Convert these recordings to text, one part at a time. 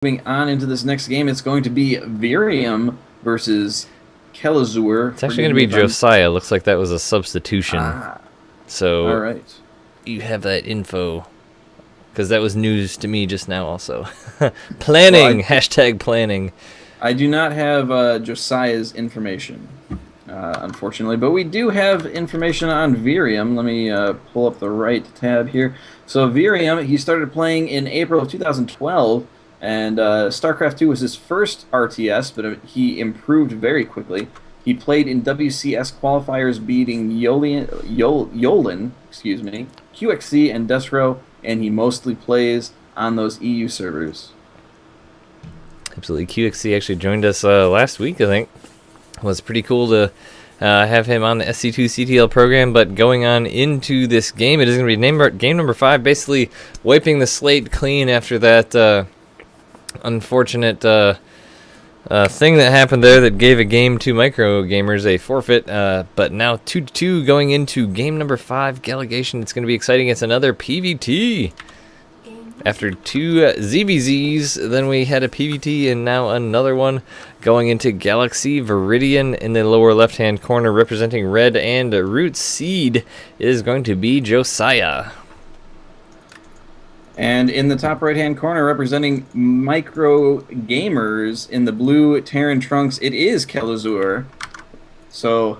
Moving on into this next game, it's going to be Virium versus Kelazur. It's actually going to be Josiah. Looks like that was a substitution. So all right. You have that info. Because that was news to me just now also. Planning! Well, hashtag planning. I do not have Josiah's information, unfortunately. But we do have information on Virium. Let me pull up the right tab here. So Virium, he started playing in April of 2012. And StarCraft 2 was his first RTS, but he improved very quickly. He played in WCS qualifiers, beating Yolen, QXC, and Desro, and he mostly plays on those EU servers. Absolutely. QXC actually joined us last week, I think. It was pretty cool to have him on the SC2CTL program, but going on into this game, it is going to be game number 5, basically wiping the slate clean after that unfortunate thing that happened there that gave a game to MicroGamerZ a forfeit, but now 2-2 going into game number 5, Gallegation. It's going to be exciting. It's another PVT. After 2 ZVZs, then we had a PVT, and now another one going into Galaxy Viridian in the lower left-hand corner, representing red and Root Seed is going to be Josiah. And in the top right-hand corner, representing MicroGamerZ in the blue Terran trunks, it is Kelazur. So,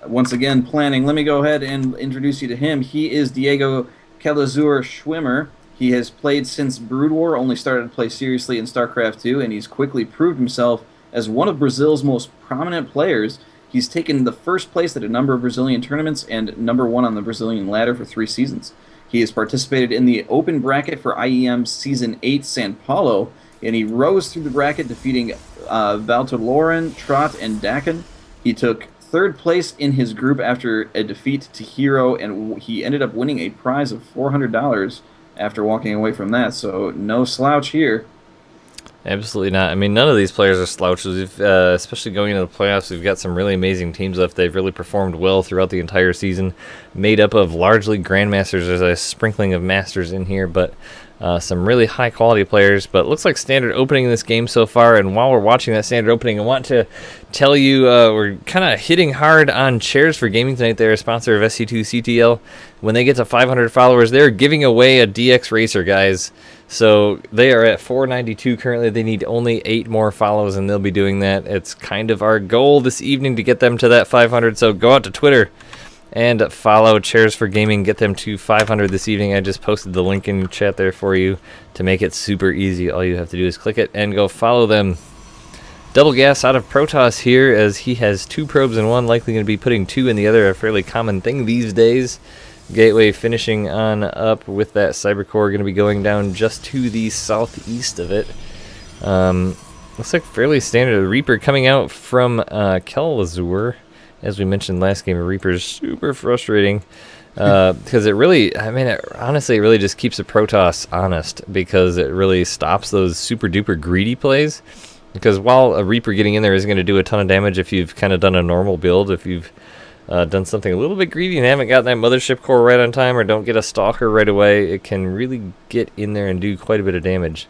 once again, planning. Let me go ahead and introduce you to him. He is Diego Kelazur Schwimmer. He has played since Brood War, only started to play seriously in StarCraft 2, and he's quickly proved himself as one of Brazil's most prominent players. He's taken the first place at a number of Brazilian tournaments and #1 on the Brazilian ladder for 3 seasons. He has participated in the open bracket for IEM Season 8 San Paulo, and he rose through the bracket, defeating Valtoloran, Trot, and Dakin. He took 3rd place in his group after a defeat to Hero, and he ended up winning a prize of $400 after walking away from that, so no slouch here. Absolutely not. I mean, none of these players are slouches, especially going into the playoffs. We've got some really amazing teams left. They've really performed well throughout the entire season, made up of largely Grandmasters. There's a sprinkling of Masters in here, but some really high-quality players. But it looks like standard opening in this game so far, and while we're watching that standard opening, I want to tell you we're kind of hitting hard on Chairs for Gaming tonight. They're a sponsor of SC2CTL. When they get to 500 followers, they're giving away a DX Racer, guys. So they are at 492 currently. They need only 8 more follows, and they'll be doing that. It's kind of our goal this evening to get them to that 500. So go out to Twitter and follow Chairs for Gaming. Get them to 500 this evening. I just posted the link in chat there for you to make it super easy. All you have to do is click it and go follow them. Double gas out of Protoss here, as he has 2 probes in one, likely going to be putting 2 in the other, a fairly common thing these days. Gateway finishing on up with that Cybercore, going to be going down just to the southeast of it. Looks like fairly standard. Reaper coming out from Kelazur. As we mentioned last game, Reaper is super frustrating because it really, honestly, it really just keeps the Protoss honest, because it really stops those super duper greedy plays. Because while a Reaper getting in there isn't going to do a ton of damage if you've kind of done a normal build, if you've done something a little bit greedy and haven't got that mothership core right on time, or don't get a stalker right away, it can really get in there and do quite a bit of damage.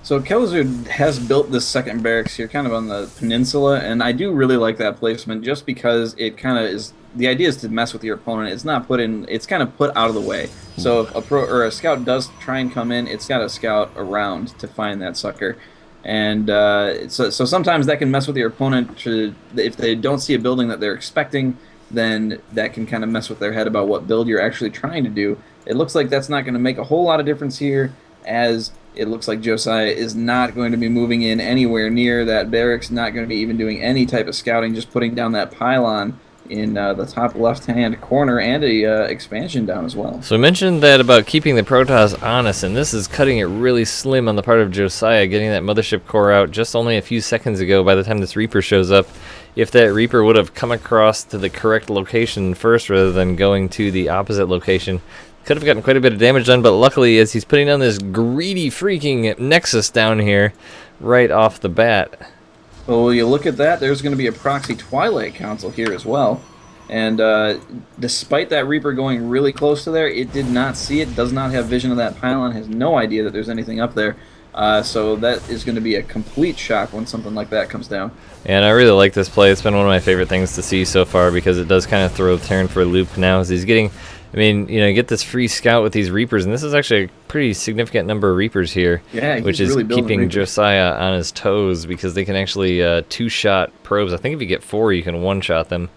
So Kelazur has built this second barracks here kind of on the peninsula, and I do really like that placement just because it kind of is, the idea is to mess with your opponent. It's not put in, it's kind of put out of the way. So if a pro or a scout does try and come in, it's got a scout around to find that sucker. And so sometimes that can mess with your opponent. If they don't see a building that they're expecting, then that can kind of mess with their head about what build you're actually trying to do. It looks like that's not going to make a whole lot of difference here, as it looks like Josiah is not going to be moving in anywhere near that barracks, not going to be even doing any type of scouting, just putting down that pylon in the top left-hand corner, and a expansion down as well. So I mentioned that about keeping the Protoss honest, and this is cutting it really slim on the part of Josiah, getting that mothership core out just only a few seconds ago by the time this Reaper shows up. If that Reaper would have come across to the correct location first rather than going to the opposite location, could have gotten quite a bit of damage done, but luckily, as he's putting down this greedy freaking Nexus down here right off the bat. Well, you look at that, there's going to be a proxy Twilight Council here as well. And despite that Reaper going really close to there, it did not see it, does not have vision of that pylon, has no idea that there's anything up there. So that is going to be a complete shock when something like that comes down. And I really like this play. It's been one of my favorite things to see so far because it does kind of throw Terran for a loop now as he's getting, I mean, you know, you get this free scout with these Reapers, and this is actually a pretty significant number of Reapers here, yeah, which is really keeping Josiah on his toes because they can actually two-shot probes. I think if you get 4, you can one-shot them.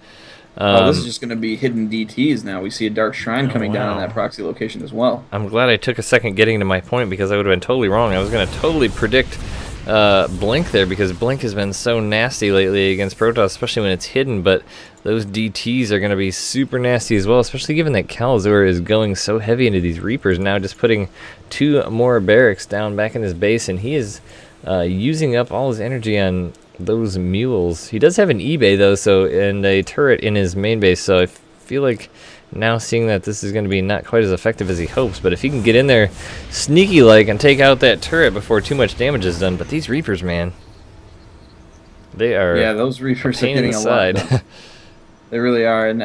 This is just going to be hidden DTs now. We see a Dark Shrine coming down on that proxy location as well. I'm glad I took a second getting to my point because I would have been totally wrong. I was going to totally predict Blink there because Blink has been so nasty lately against Protoss, especially when it's hidden, but those DTs are going to be super nasty as well, especially given that Kalazur is going so heavy into these Reapers now, just putting 2 more barracks down back in his base, and he is using up all his energy on those mules. He does have an eBay though, so, and a turret in his main base, so I feel like now seeing that this is going to be not quite as effective as he hopes, but if he can get in there sneaky like and take out that turret before too much damage is done. But these Reapers, man, they are, yeah, those Reapers are getting a lot done. They really are, and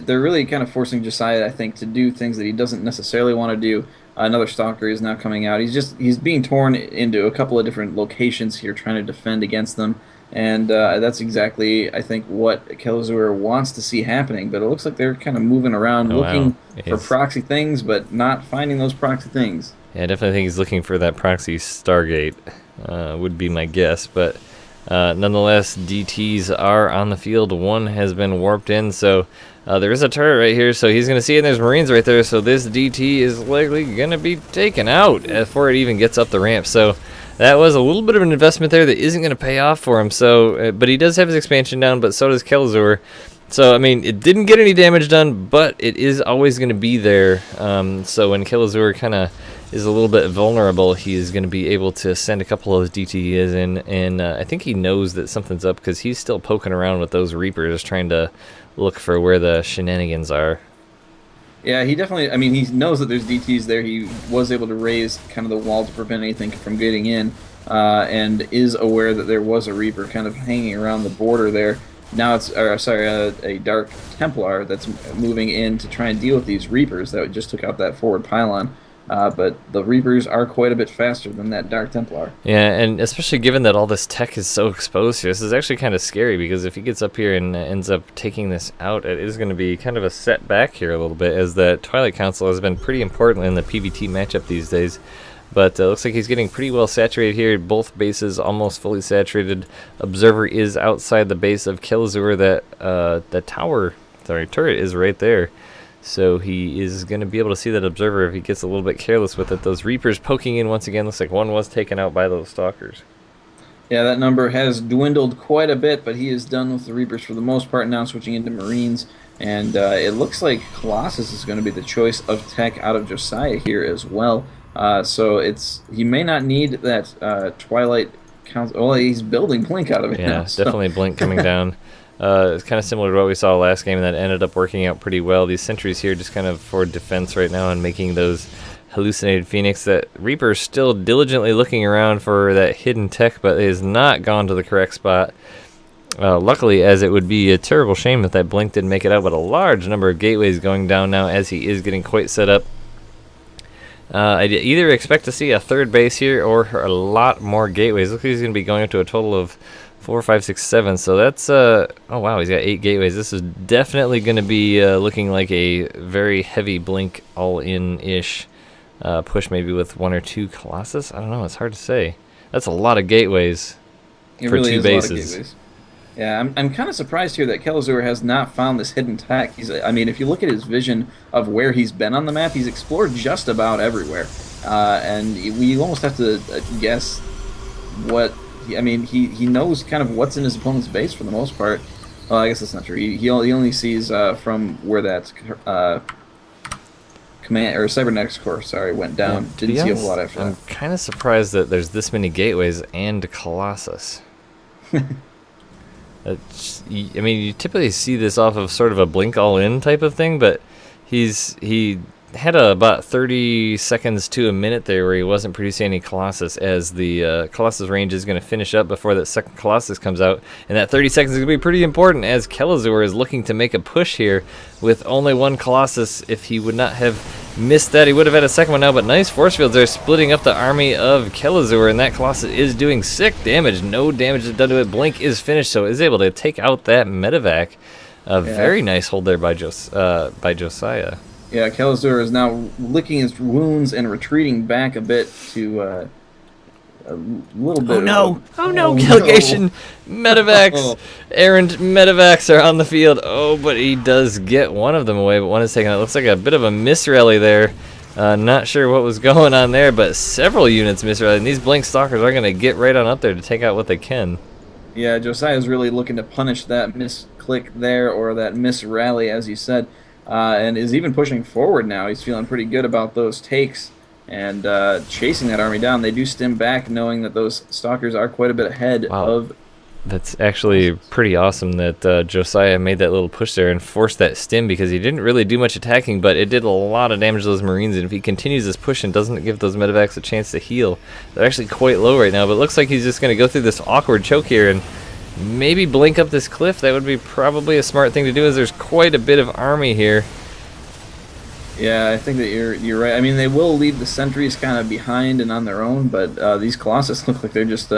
they're really kind of forcing Josiah, I think, to do things that he doesn't necessarily want to do. Another Stalker is now coming out. He's being torn into a couple of different locations here, trying to defend against them. And that's exactly, I think, what Kalazur wants to see happening. But it looks like they're kind of moving around, looking for proxy things, but not finding those proxy things. Yeah, I definitely think he's looking for that proxy Stargate, would be my guess. But nonetheless, DTs are on the field. One has been warped in, so there is a turret right here, so he's going to see it, and there's Marines right there. So this DT is likely going to be taken out before it even gets up the ramp. So that was a little bit of an investment there that isn't going to pay off for him. So, but he does have his expansion down, but so does Kalazur. So, I mean, it didn't get any damage done, but it is always going to be there. So when Kalazur kind of is a little bit vulnerable, he is going to be able to send a couple of those DTs in. And I think he knows that something's up because he's still poking around with those Reapers trying to look for where the shenanigans are. Yeah, he definitely, I mean, he knows that there's DTs there. He was able to raise kind of the wall to prevent anything from getting in, and is aware that there was a Reaper kind of hanging around the border there. Now it's, a Dark Templar that's moving in to try and deal with these Reapers that just took out that forward pylon. But the Reapers are quite a bit faster than that Dark Templar. Yeah, and especially given that all this tech is so exposed here, this is actually kind of scary because if he gets up here and ends up taking this out, it is going to be kind of a setback here a little bit, as the Twilight Council has been pretty important in the PvT matchup these days. But looks like he's getting pretty well saturated here. Both bases almost fully saturated. Observer is outside the base of Kalazur. That turret is right there. So he is going to be able to see that Observer if he gets a little bit careless with it. Those Reapers poking in once again. Looks like one was taken out by those Stalkers. Yeah, that number has dwindled quite a bit, but he is done with the Reapers for the most part now, switching into Marines. And it looks like Colossus is going to be the choice of tech out of Josiah here as well. So he may not need that Twilight Council. Well, he's building Blink out of it now. Yeah, definitely Blink coming down. It's kind of similar to what we saw last game, and that ended up working out pretty well. These sentries here just kind of for defense right now and making those hallucinated Phoenix. That Reaper's still diligently looking around for that hidden tech, but it has not gone to the correct spot. Luckily, as it would be a terrible shame if that Blink didn't make it out, but a large number of gateways going down now as he is getting quite set up. I either expect to see a third base here or a lot more gateways. Looks like he's going to be going up to a total of 4, 5, 6, 7. So that's oh wow, he's got 8 gateways. This is definitely going to be looking like a very heavy Blink all-in-ish push, maybe with 1 or 2 Colossus. I don't know. It's hard to say. That's a lot of gateways for really 2 is bases. A lot of gateways. Yeah, I'm kind of surprised here that Kalazur has not found this hidden tech. I mean, if you look at his vision of where he's been on the map, he's explored just about everywhere. And we almost have to guess what... I mean, he knows kind of what's in his opponent's base for the most part. Well, I guess that's not true. He only sees from where that command or Cybernetics Core, went down. Yeah, didn't see a whole lot after that. I'm kind of surprised that there's this many gateways and Colossus. I mean, you typically see this off of sort of a Blink all-in type of thing, but he had about 30 seconds to a minute there where he wasn't producing any Colossus, as the Colossus range is going to finish up before that second Colossus comes out, and that 30 seconds is going to be pretty important as Kalazur is looking to make a push here with only 1 Colossus. If he would not have missed that. He would have had a second one now, but nice force fields there, splitting up the army of Kelazur, and that Colossus is doing sick damage. No damage is done to it. Blink is finished, so is able to take out that medevac. A very nice hold there by Josiah. Yeah, Kelazur is now licking his wounds and retreating back a bit to a little bit. Oh no! Delegation medevacs, errant medevacs are on the field. Oh, but he does get one of them away, but one is taken out. It looks like a bit of a misrally there. Not sure what was going on there, but several units misrally, and these Blink Stalkers are going to get right on up there to take out what they can. Yeah, Josiah's really looking to punish that misclick there, or that misrally, as you said, and is even pushing forward now. He's feeling pretty good about those takes and chasing that army down. They do stem back, knowing that those Stalkers are quite a bit ahead of... That's actually pretty awesome that Josiah made that little push there and forced that stim, because he didn't really do much attacking, but it did a lot of damage to those Marines, and if he continues this push and doesn't give those medevacs a chance to heal, they're actually quite low right now, but it looks like he's just going to go through this awkward choke here and maybe blink up this cliff. That would be probably a smart thing to do, as there's quite a bit of army here. Yeah, I think that you're right. I mean, they will leave the sentries kind of behind and on their own, but these Colossus look like they're just...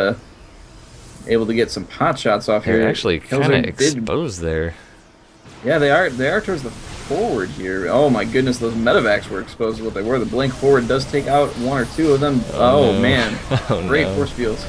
able to get some pot shots off here. They're actually kind of exposed there. Yeah, they are. They are towards the forward here. Oh my goodness, those medevacs were exposed to what they were. The blink forward does take out one or two of them. Oh no. Man, great force fields.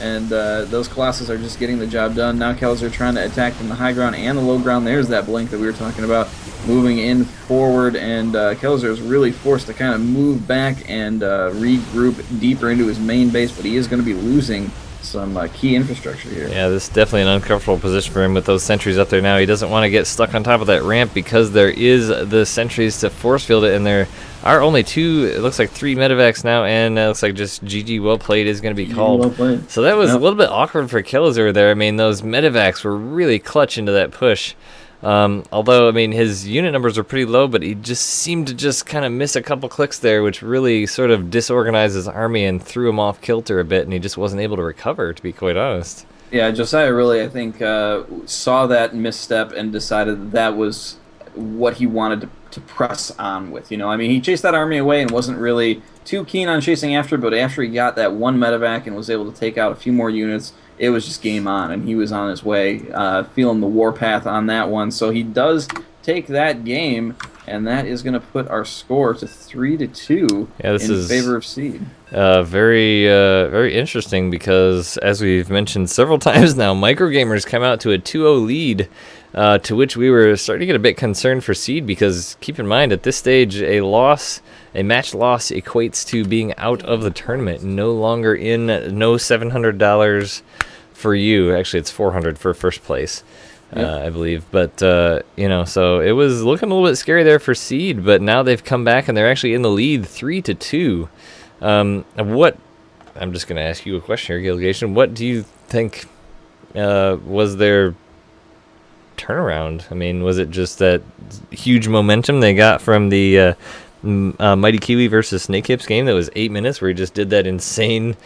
And those Colossus are just getting the job done. Now Kelazur are trying to attack from the high ground and the low ground. There's that blink that we were talking about, moving in forward, and Kelazur is really forced to kind of move back and regroup deeper into his main base, but he is going to be losing some key infrastructure here. Yeah, this is definitely an uncomfortable position for him with those sentries up there now. He doesn't want to get stuck on top of that ramp, because there is the sentries to force field it, and there are only two, it looks like 3 medevacs now, and it looks like just GG well played is going to be called. Well played. So that was a little bit awkward for Kelazur there. I mean, those medevacs were really clutch into that push. Although, I mean, his unit numbers are pretty low, but he just seemed to just kind of miss a couple clicks there, which really sort of disorganized his army and threw him off kilter a bit, and he just wasn't able to recover, to be quite honest. Yeah, Josiah really, I think, saw that misstep and decided that was what he wanted to press on with. You know, I mean, he chased that army away and wasn't really too keen on chasing after, but after he got that one medevac and was able to take out a few more units, it was just game on, and he was on his way, feeling the warpath on that one. So he does take that game, and that is going to put our score to 3-2 in favor of Seed. Very interesting, because as we've mentioned several times now, MicroGamerZ come out to a 2-0 lead, to which we were starting to get a bit concerned for Seed, because keep in mind, at this stage, a match loss equates to being out of the tournament, no longer in, no $700 for you. Actually, it's $400 for first place. I believe, but you know, so it was looking a little bit scary there for Seed, but now they've come back and they're actually in the lead 3-2. What, I'm just going to ask you a question here, Gilgation. What do you think was their turnaround? I mean, was it just that huge momentum they got from the Mighty Kiwi versus Snake Hips game that was 8 minutes, where he just did that insane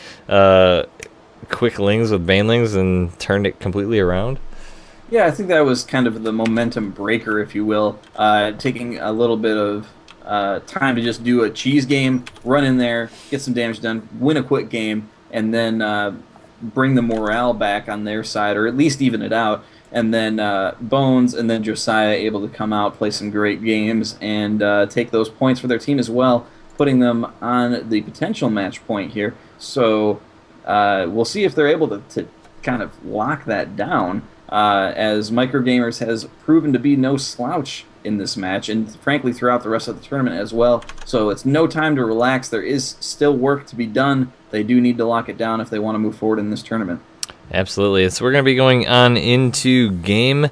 quick lings with banelings and turned it completely around? Yeah, I think that was kind of the momentum breaker, if you will. Taking a little bit of time to just do a cheese game, run in there, get some damage done, win a quick game, and then bring the morale back on their side, or at least even it out. And then Bones and then Josiah able to come out, play some great games, and take those points for their team as well, putting them on the potential match point here. So we'll see if they're able to kind of lock that down, as MicroGamerZ has proven to be no slouch in this match, and frankly throughout the rest of the tournament as well. So it's no time to relax. There is still work to be done. They do need to lock it down if they want to move forward in this tournament. Absolutely. So we're going to be going on into game